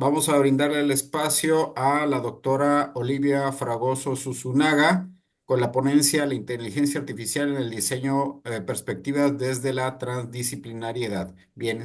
Vamos a brindarle el espacio a la doctora Olivia Fragoso Susunaga con la ponencia La inteligencia artificial en el diseño, perspectivas desde la transdisciplinariedad. Bien,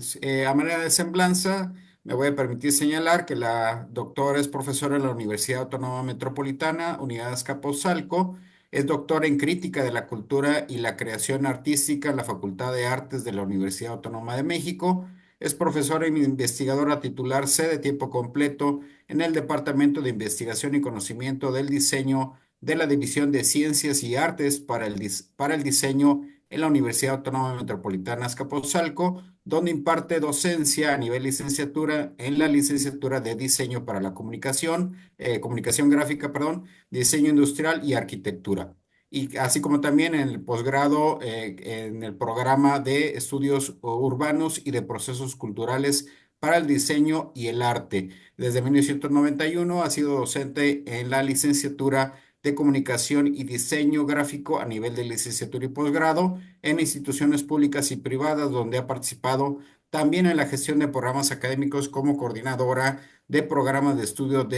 a manera de semblanza, me voy a permitir señalar que la doctora es profesora en la Universidad Autónoma Metropolitana, Unidad Azcapotzalco, es doctora en crítica de la cultura y la creación artística en la Facultad de Artes de la Universidad Autónoma de México. Es profesora e investigadora titular C de tiempo completo en el Departamento de Investigación y Conocimiento del Diseño de la División de Ciencias y Artes para el Diseño en la Universidad Autónoma Metropolitana Azcapotzalco, donde imparte docencia a nivel licenciatura en la licenciatura de Diseño para la Comunicación, Comunicación Gráfica, perdón, Diseño Industrial y Arquitectura y así como también en el posgrado en el programa de estudios urbanos y de procesos culturales para el diseño y el arte. Desde 1991 ha sido docente en la licenciatura de Comunicación y Diseño Gráfico a nivel de licenciatura y posgrado en instituciones públicas y privadas, donde ha participado también en la gestión de programas académicos como coordinadora de programas de estudio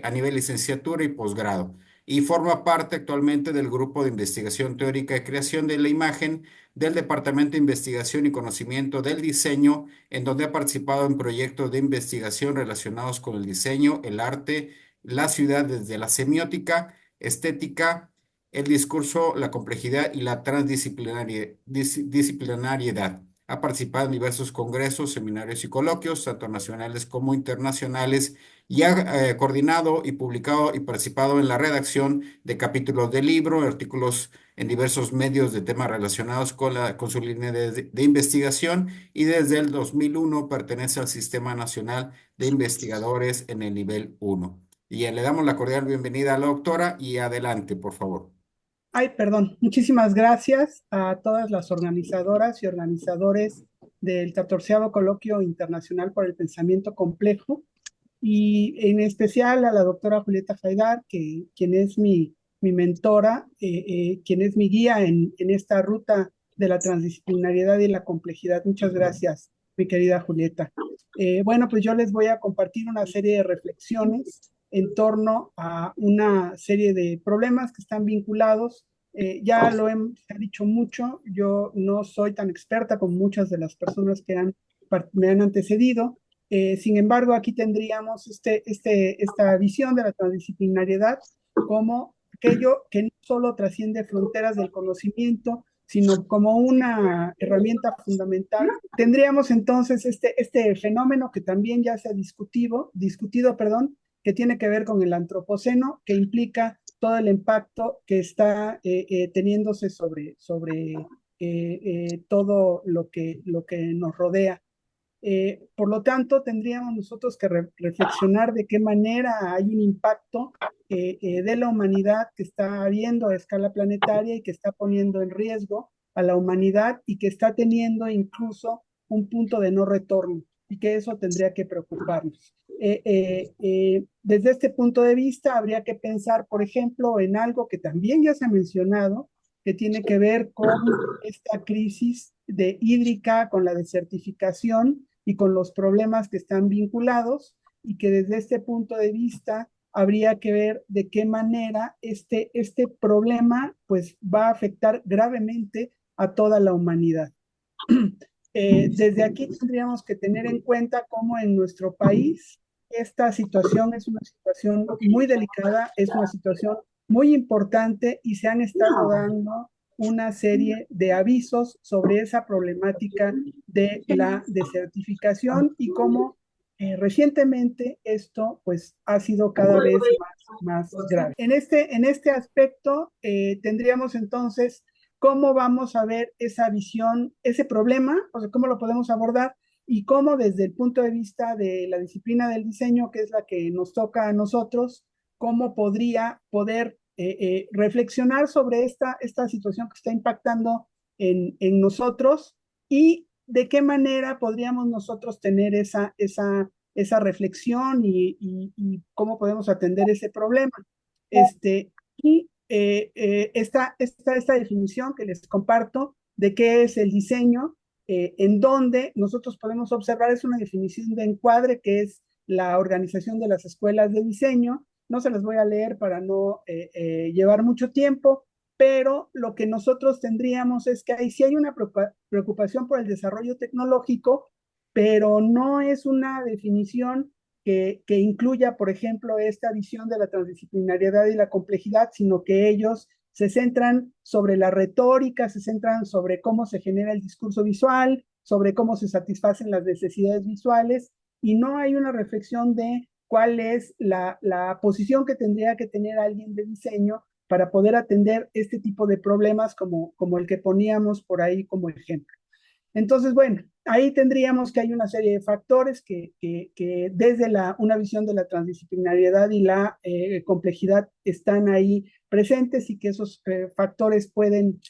a nivel licenciatura y posgrado y forma parte actualmente del Grupo de Investigación Teórica y Creación de la Imagen del Departamento de Investigación y Conocimiento del Diseño, en donde ha participado en proyectos de investigación relacionados con el diseño, el arte, la ciudad desde la semiótica, estética, el discurso, la complejidad y la transdisciplinariedad. Ha participado en diversos congresos, seminarios y coloquios, tanto nacionales como internacionales, y ha coordinado y publicado y participado en la redacción de capítulos de libro, artículos en diversos medios de temas relacionados con su línea de investigación y desde el 2001 pertenece al Sistema Nacional de Investigadores en el nivel uno. Y le damos la cordial bienvenida a la doctora y adelante, por favor. Ay, perdón. Muchísimas gracias a todas las organizadoras y organizadores del 14º Coloquio Internacional por el Pensamiento Complejo y en especial a la doctora Julieta Jaidar, quien es mi mentora, quien es mi guía en esta ruta de la transdisciplinariedad y la complejidad. Muchas gracias, mi querida Julieta. Bueno, pues yo les voy a compartir una serie de reflexiones en torno a una serie de problemas que están vinculados. Ya lo he dicho mucho, yo no soy tan experta como muchas de las personas que me han antecedido. Sin embargo, aquí tendríamos esta visión de la transdisciplinariedad como aquello que no solo trasciende fronteras del conocimiento, sino como una herramienta fundamental. Tendríamos entonces este fenómeno que también ya se ha discutido, perdón, que tiene que ver con el antropoceno, que implica todo el impacto que está teniéndose sobre todo lo que nos rodea. Por lo tanto, tendríamos nosotros que reflexionar de qué manera hay un impacto de la humanidad que está habiendo a escala planetaria y que está poniendo en riesgo a la humanidad y que está teniendo incluso un punto de no retorno y que eso tendría que preocuparnos. Desde este punto de vista, habría que pensar, por ejemplo, en algo que también ya se ha mencionado, que tiene que ver con esta crisis hídrica, con la desertificación y con los problemas que están vinculados y que desde este punto de vista habría que ver de qué manera este problema pues va a afectar gravemente a toda la humanidad. Desde aquí tendríamos que tener en cuenta cómo en nuestro país esta situación es una situación muy delicada, es una situación muy importante y se han estado dando una serie de avisos sobre esa problemática de la desertificación y cómo recientemente esto pues ha sido cada vez más grave. En este aspecto tendríamos entonces cómo vamos a ver esa visión, ese problema, o sea, cómo lo podemos abordar y cómo desde el punto de vista de la disciplina del diseño, que es la que nos toca a nosotros, cómo poder reflexionar sobre esta situación que está impactando en nosotros y de qué manera podríamos nosotros tener esa reflexión y cómo podemos atender ese problema. Y esta definición que les comparto de qué es el diseño, en donde nosotros podemos observar, es una definición de encuadre que es la organización de las escuelas de diseño. No se las voy a leer para no llevar mucho tiempo, pero lo que nosotros tendríamos es que ahí sí hay una preocupación por el desarrollo tecnológico, pero no es una definición que incluya, por ejemplo, esta visión de la transdisciplinariedad y la complejidad, sino que ellos se centran sobre la retórica, se centran sobre cómo se genera el discurso visual, sobre cómo se satisfacen las necesidades visuales, y no hay una reflexión de cuál es la posición que tendría que tener alguien de diseño para poder atender este tipo de problemas como el que poníamos por ahí como ejemplo. Entonces, bueno, ahí tendríamos que hay una serie de factores que desde una visión de la transdisciplinariedad y la complejidad están ahí presentes y que esos factores pueden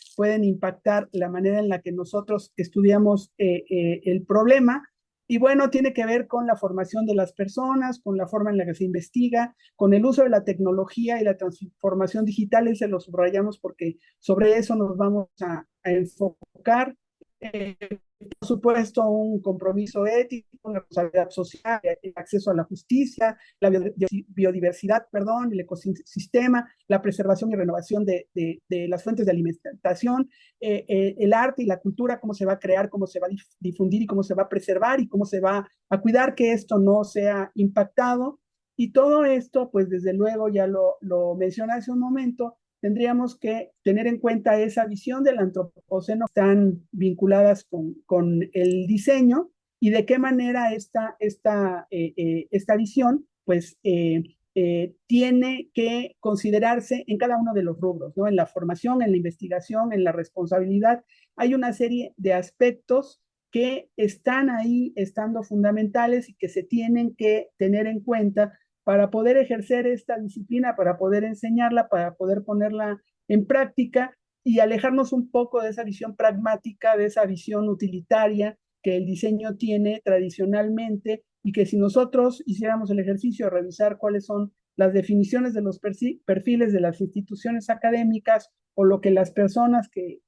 impactar la manera en la que nosotros estudiamos el problema. Y bueno, tiene que ver con la formación de las personas, con la forma en la que se investiga, con el uso de la tecnología y la transformación digital, y se lo subrayamos porque sobre eso nos vamos a enfocar. Eh, por supuesto, un compromiso ético, una responsabilidad social, el acceso a la justicia, la biodiversidad, perdón, el ecosistema, la preservación y renovación de las fuentes de alimentación, el arte y la cultura, cómo se va a crear, cómo se va a difundir y cómo se va a preservar y cómo se va a cuidar que esto no sea impactado. Y todo esto, pues desde luego, ya lo mencioné hace un momento, tendríamos que tener en cuenta esa visión del antropoceno están vinculadas con el diseño y de qué manera esta visión pues tiene que considerarse en cada uno de los rubros, ¿no? En la formación, en la investigación, en la responsabilidad. Hay una serie de aspectos que están ahí estando fundamentales y que se tienen que tener en cuenta para poder ejercer esta disciplina, para poder enseñarla, para poder ponerla en práctica y alejarnos un poco de esa visión pragmática, de esa visión utilitaria que el diseño tiene tradicionalmente y que si nosotros hiciéramos el ejercicio de revisar cuáles son las definiciones de los perfiles de las instituciones académicas o lo que las personas que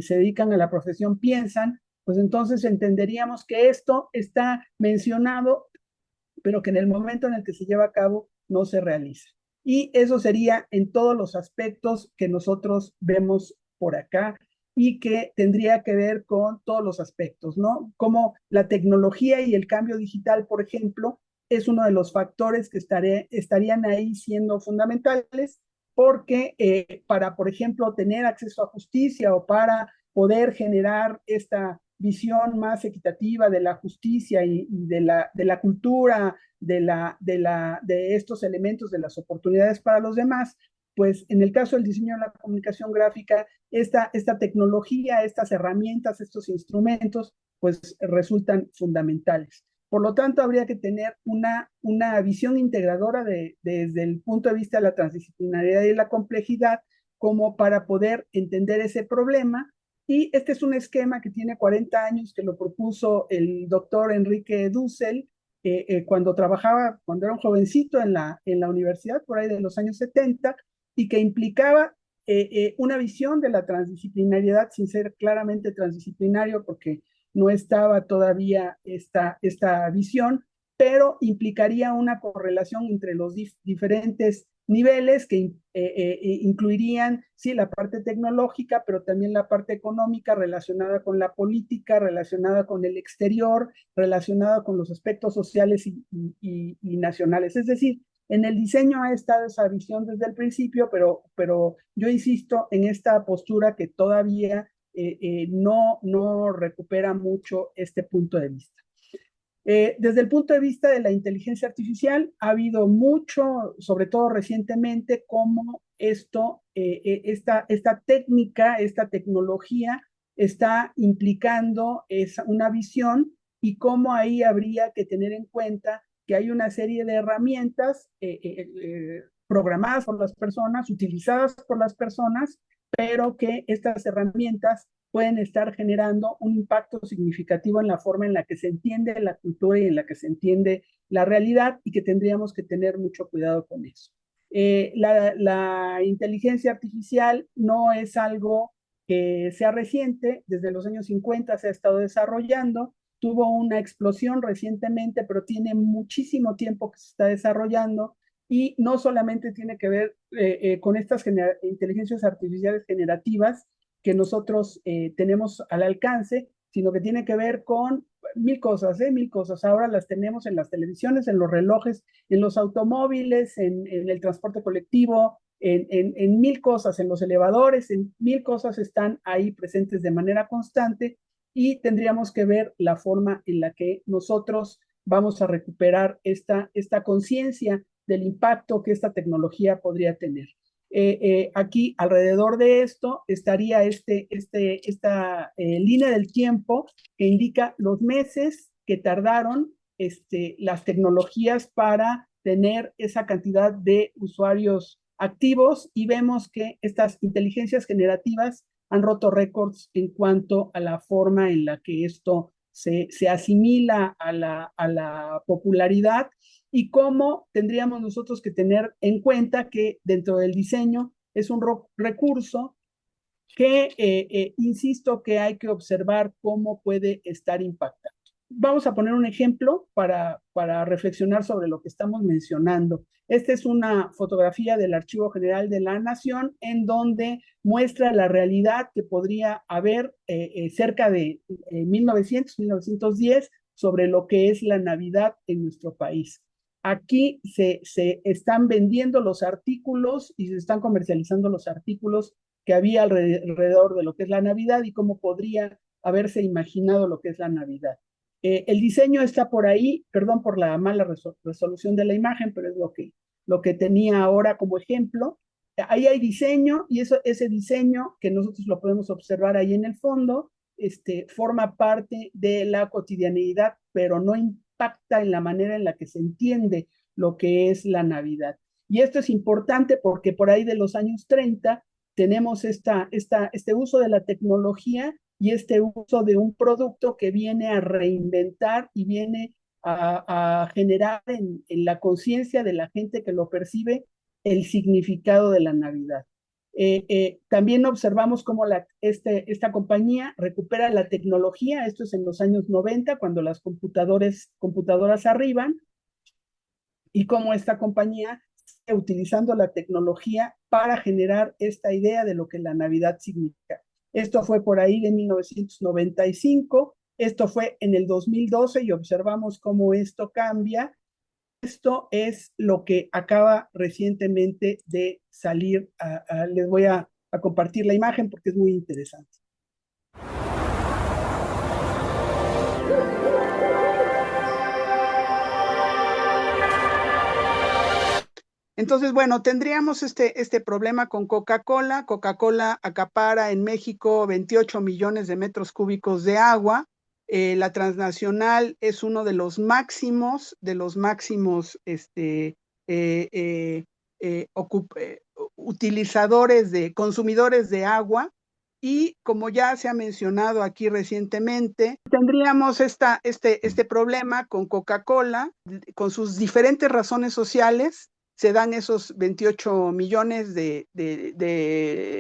se dedican a la profesión piensan, pues entonces entenderíamos que esto está mencionado pero que en el momento en el que se lleva a cabo no se realiza. Y eso sería en todos los aspectos que nosotros vemos por acá y que tendría que ver con todos los aspectos, ¿no? Como la tecnología y el cambio digital, por ejemplo, es uno de los factores que estarían ahí siendo fundamentales porque para, por ejemplo, tener acceso a justicia o para poder generar esta visión más equitativa de la justicia y de la cultura, de estos elementos, de las oportunidades para los demás, pues en el caso del diseño de la comunicación gráfica, esta tecnología, estas herramientas, estos instrumentos, pues resultan fundamentales. Por lo tanto, habría que tener una visión integradora desde el punto de vista de la transdisciplinariedad y la complejidad, como para poder entender ese problema. Y este es un esquema que tiene 40 años, que lo propuso el doctor Enrique Dussel cuando trabajaba, cuando era un jovencito en la universidad, por ahí de los años 70, y que implicaba una visión de la transdisciplinariedad sin ser claramente transdisciplinario, porque no estaba todavía esta visión, pero implicaría una correlación entre los diferentes niveles que incluirían, sí, la parte tecnológica, pero también la parte económica relacionada con la política, relacionada con el exterior, relacionada con los aspectos sociales y nacionales. Es decir, en el diseño ha estado esa visión desde el principio, pero yo insisto en esta postura que todavía no recupera mucho este punto de vista. Desde el punto de vista de la inteligencia artificial, ha habido mucho, sobre todo recientemente, cómo esta técnica, esta tecnología está implicando una visión y cómo ahí habría que tener en cuenta que hay una serie de herramientas programadas por las personas, utilizadas por las personas, pero que estas herramientas pueden estar generando un impacto significativo en la forma en la que se entiende la cultura y en la que se entiende la realidad y que tendríamos que tener mucho cuidado con eso. La inteligencia artificial no es algo que sea reciente, desde los años 50 se ha estado desarrollando, tuvo una explosión recientemente, pero tiene muchísimo tiempo que se está desarrollando y no solamente tiene que ver con estas inteligencias artificiales generativas que nosotros tenemos al alcance, sino que tiene que ver con mil cosas, mil cosas. Ahora las tenemos en las televisiones, en los relojes, en los automóviles, en el transporte colectivo, en mil cosas, en los elevadores, en mil cosas están ahí presentes de manera constante y tendríamos que ver la forma en la que nosotros vamos a recuperar esta conciencia del impacto que esta tecnología podría tener. Aquí alrededor de esto estaría esta línea del tiempo que indica los meses que tardaron las tecnologías para tener esa cantidad de usuarios activos y vemos que estas inteligencias generativas han roto récords en cuanto a la forma en la que esto se asimila a la popularidad y cómo tendríamos nosotros que tener en cuenta que dentro del diseño es un recurso que, insisto, que hay que observar cómo puede estar impactando. Vamos a poner un ejemplo para reflexionar sobre lo que estamos mencionando. Esta es una fotografía del Archivo General de la Nación en donde muestra la realidad que podría haber cerca de 1910 sobre lo que es la Navidad en nuestro país. Aquí se están vendiendo los artículos y se están comercializando los artículos que había alrededor de lo que es la Navidad y cómo podría haberse imaginado lo que es la Navidad. El diseño está por ahí, perdón por la mala resolución de la imagen, pero es lo que tenía ahora como ejemplo. Ahí hay diseño y ese diseño que nosotros lo podemos observar ahí en el fondo, forma parte de la cotidianidad, pero no impacta en la manera en la que se entiende lo que es la Navidad. Y esto es importante porque por ahí de los años 30 tenemos este uso de la tecnología y este uso de un producto que viene a reinventar y viene a generar en la conciencia de la gente que lo percibe el significado de la Navidad. También observamos cómo esta compañía recupera la tecnología, esto es en los años 90, cuando las computadoras arriban, y cómo esta compañía está utilizando la tecnología para generar esta idea de lo que la Navidad significa. Esto fue por ahí de 1995, esto fue en el 2012 y observamos cómo esto cambia. Esto es lo que acaba recientemente de salir. Les voy a compartir la imagen porque es muy interesante. Entonces, bueno, tendríamos este problema con Coca-Cola. Coca-Cola acapara en México 28 millones de metros cúbicos de agua. La transnacional es uno de los máximos consumidores de agua. Y como ya se ha mencionado aquí recientemente, tendríamos este problema con Coca-Cola, con sus diferentes razones sociales. Se dan esos 28 millones de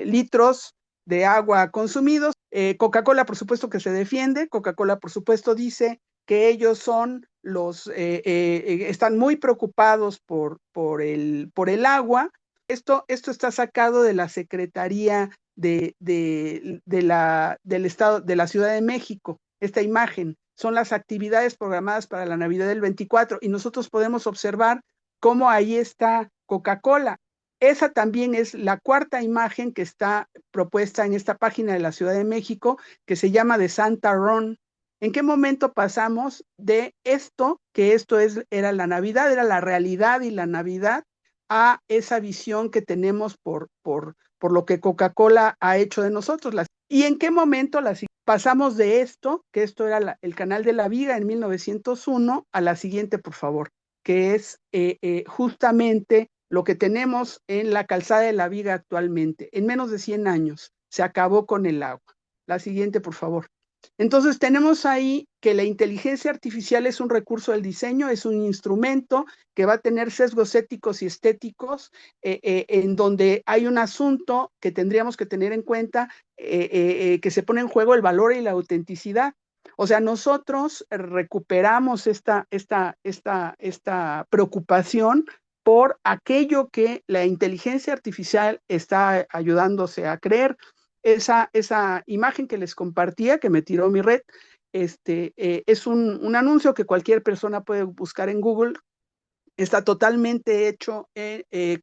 litros de agua consumidos. Coca-Cola, por supuesto que se defiende. Coca-Cola, por supuesto, dice que ellos son están muy preocupados por el agua. Esto está sacado de la Secretaría del Estado de la Ciudad de México. Esta imagen son las actividades programadas para la Navidad del 24 y nosotros podemos observar cómo ahí está Coca-Cola. Esa también es la cuarta imagen que está propuesta en esta página de la Ciudad de México, que se llama de Santa Run. ¿En qué momento pasamos de esto, que era la Navidad, era la realidad y la Navidad, a esa visión que tenemos por lo que Coca-Cola ha hecho de nosotros? ¿Y en qué momento pasamos de esto, que esto era el Canal de la Viga en 1901, a la siguiente, por favor, que es justamente lo que tenemos en la calzada de la Viga actualmente? En menos de 100 años se acabó con el agua. La siguiente, por favor. Entonces tenemos ahí que la inteligencia artificial es un recurso del diseño, es un instrumento que va a tener sesgos éticos y estéticos, en donde hay un asunto que tendríamos que tener en cuenta, que se pone en juego el valor y la autenticidad. O sea, nosotros recuperamos esta preocupación por aquello que la inteligencia artificial está ayudándose a creer. Esa imagen que les compartía, que me tiró mi red, es un anuncio que cualquier persona puede buscar en Google. Está totalmente hecho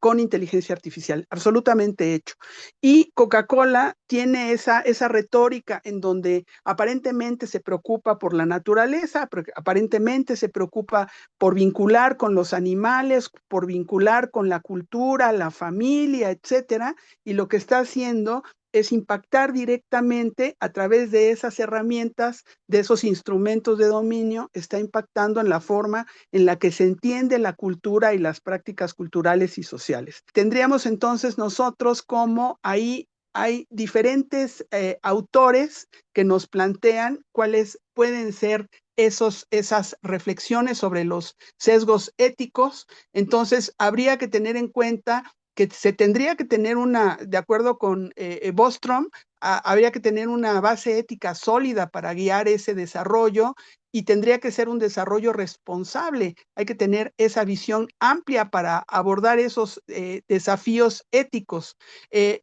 con inteligencia artificial, absolutamente hecho. Y Coca-Cola tiene esa retórica en donde aparentemente se preocupa por la naturaleza, aparentemente se preocupa por vincular con los animales, por vincular con la cultura, la familia, etcétera, y lo que está haciendo es impactar directamente a través de esas herramientas, de esos instrumentos de dominio, está impactando en la forma en la que se entiende la cultura y las prácticas culturales y sociales. Tendríamos entonces nosotros como ahí hay diferentes autores que nos plantean cuáles pueden ser esas reflexiones sobre los sesgos éticos. Entonces, habría que tener en cuenta que se tendría que tener de acuerdo con Bostrom, habría que tener una base ética sólida para guiar ese desarrollo y tendría que ser un desarrollo responsable. Hay que tener esa visión amplia para abordar esos desafíos éticos.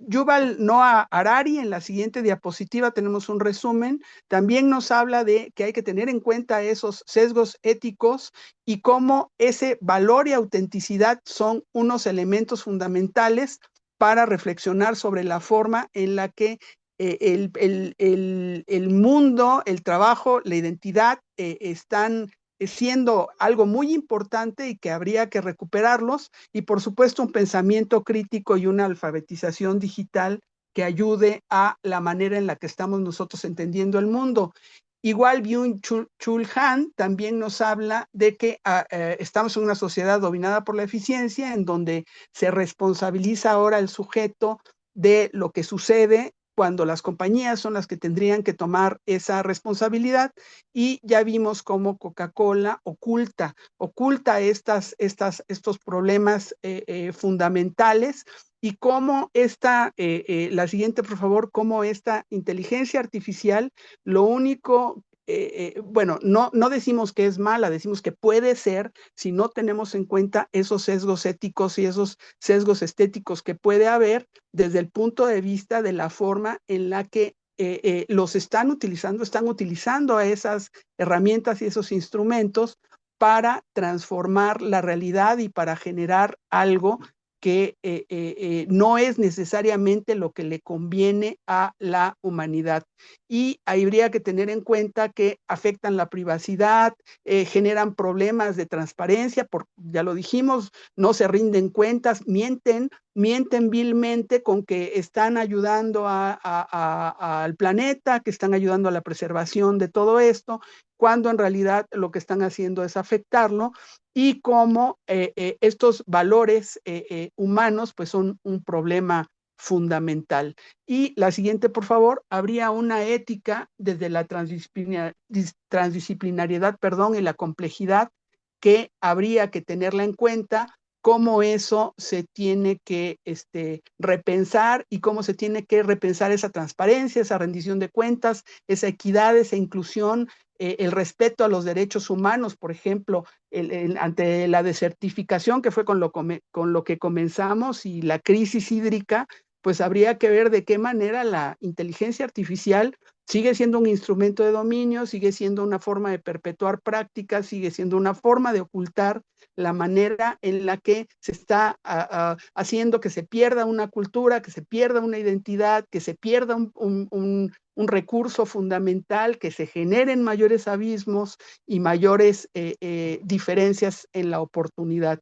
Yuval Noah Harari, en la siguiente diapositiva tenemos un resumen, también nos habla de que hay que tener en cuenta esos sesgos éticos y cómo ese valor y autenticidad son unos elementos fundamentales para reflexionar sobre la forma en la que el mundo, el trabajo, la identidad están siendo algo muy importante y que habría que recuperarlos, y por supuesto un pensamiento crítico y una alfabetización digital que ayude a la manera en la que estamos nosotros entendiendo el mundo. Igual Byung-Chul Han también nos habla de que estamos en una sociedad dominada por la eficiencia, en donde se responsabiliza ahora el sujeto de lo que sucede cuando las compañías son las que tendrían que tomar esa responsabilidad, y ya vimos cómo Coca-Cola oculta estos problemas fundamentales, y cómo la siguiente, por favor, cómo esta inteligencia artificial, lo único, bueno, no decimos que es mala, decimos que puede ser si no tenemos en cuenta esos sesgos éticos y esos sesgos estéticos que puede haber desde el punto de vista de la forma en la que están utilizando a esas herramientas y esos instrumentos para transformar la realidad y para generar algo que no es necesariamente lo que le conviene a la humanidad. Y habría que tener en cuenta que afectan la privacidad, generan problemas de transparencia, ya lo dijimos, no se rinden cuentas, mienten vilmente con que están ayudando al planeta, que están ayudando a la preservación de todo esto, cuando en realidad lo que están haciendo es afectarlo, y cómo estos valores humanos pues son un problema fundamental. Y la siguiente, por favor, habría una ética desde la transdisciplinariedad, perdón, y la complejidad, que habría que tenerla en cuenta, cómo eso se tiene que repensar, y cómo se tiene que repensar esa transparencia, esa rendición de cuentas, esa equidad, esa inclusión, el respeto a los derechos humanos, por ejemplo, ante la desertificación, que fue con lo que comenzamos, y la crisis hídrica, pues habría que ver de qué manera la inteligencia artificial sigue siendo un instrumento de dominio, sigue siendo una forma de perpetuar prácticas, sigue siendo una forma de ocultar la manera en la que se está haciendo que se pierda una cultura, que se pierda una identidad, que se pierda un recurso fundamental, que se generen mayores abismos y mayores diferencias en la oportunidad.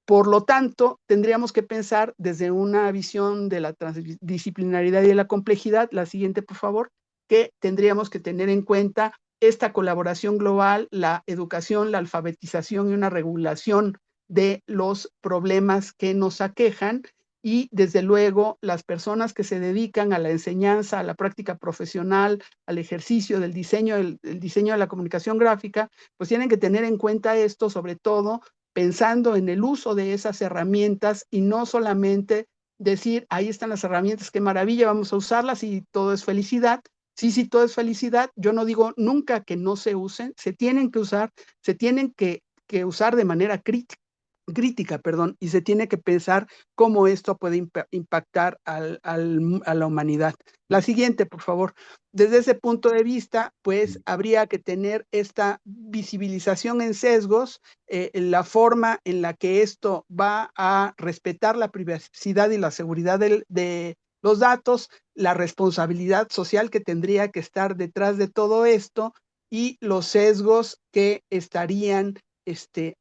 Por lo tanto, tendríamos que pensar desde una visión de la transdisciplinaridad y de la complejidad, la siguiente, por favor, que tendríamos que tener en cuenta esta colaboración global, la educación, la alfabetización y una regulación de los problemas que nos aquejan, y desde luego las personas que se dedican a la enseñanza, a la práctica profesional, al ejercicio del diseño, el diseño de la comunicación gráfica, pues tienen que tener en cuenta esto, sobre todo pensando en el uso de esas herramientas, y no solamente decir, ahí están las herramientas, qué maravilla, vamos a usarlas y todo es felicidad, Sí, sí, todo es felicidad. Yo no digo nunca que no se usen, se tienen que usar, se tienen que usar de manera crítica, perdón, y se tiene que pensar cómo esto puede impactar a la humanidad. La siguiente, por favor. Desde ese punto de vista, pues habría que tener esta visibilización en sesgos, la forma en la que esto va a respetar la privacidad y la seguridad de los datos, la responsabilidad social que tendría que estar detrás de todo esto y los sesgos que estarían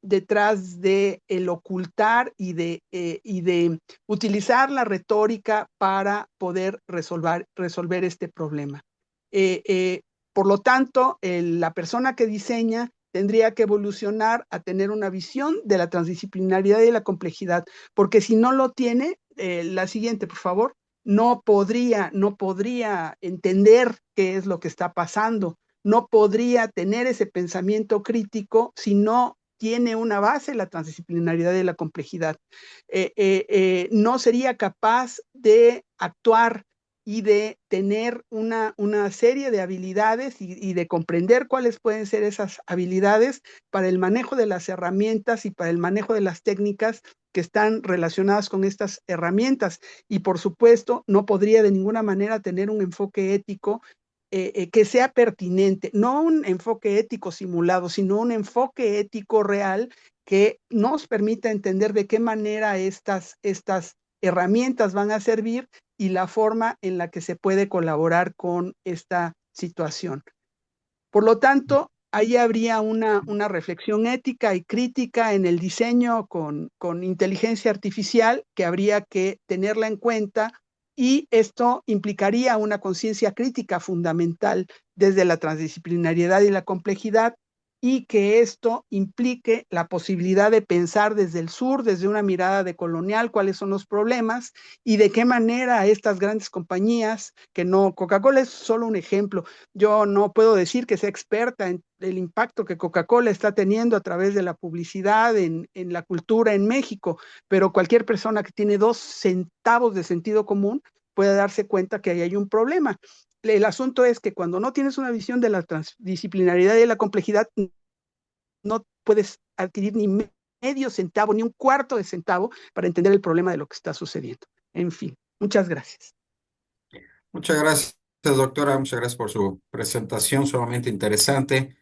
detrás de el ocultar y de utilizar la retórica para poder resolver este problema. Eh, eh, por lo tanto, la persona que diseña tendría que evolucionar a tener una visión de la transdisciplinariedad y la complejidad, porque si no lo tiene, la siguiente, por favor, no podría entender qué es lo que está pasando, no podría tener ese pensamiento crítico si no tiene una base la transdisciplinariedad y la complejidad. No sería capaz de actuar y de tener una serie de habilidades y de comprender cuáles pueden ser esas habilidades para el manejo de las herramientas y para el manejo de las técnicas que están relacionadas con estas herramientas. Y por supuesto, no podría de ninguna manera tener un enfoque ético que sea pertinente, no un enfoque ético simulado, sino un enfoque ético real que nos permita entender de qué manera estas herramientas van a servir y la forma en la que se puede colaborar con esta situación. Por lo tanto, ahí habría una reflexión ética y crítica en el diseño con inteligencia artificial que habría que tenerla en cuenta y esto implicaría una conciencia crítica fundamental desde la transdisciplinariedad y la complejidad y que esto implique la posibilidad de pensar desde el sur, desde una mirada decolonial, cuáles son los problemas y de qué manera estas grandes compañías, que no, Coca-Cola es solo un ejemplo, yo no puedo decir que sea experta en el impacto que Coca-Cola está teniendo a través de la publicidad en la cultura en México, pero cualquier persona que tiene 2 centavos de sentido común puede darse cuenta que ahí hay un problema. El asunto es que cuando no tienes una visión de la transdisciplinaridad y de la complejidad, no puedes adquirir ni medio centavo, ni un cuarto de centavo para entender el problema de lo que está sucediendo. En fin, muchas gracias. Muchas gracias, doctora. Muchas gracias por su presentación sumamente interesante.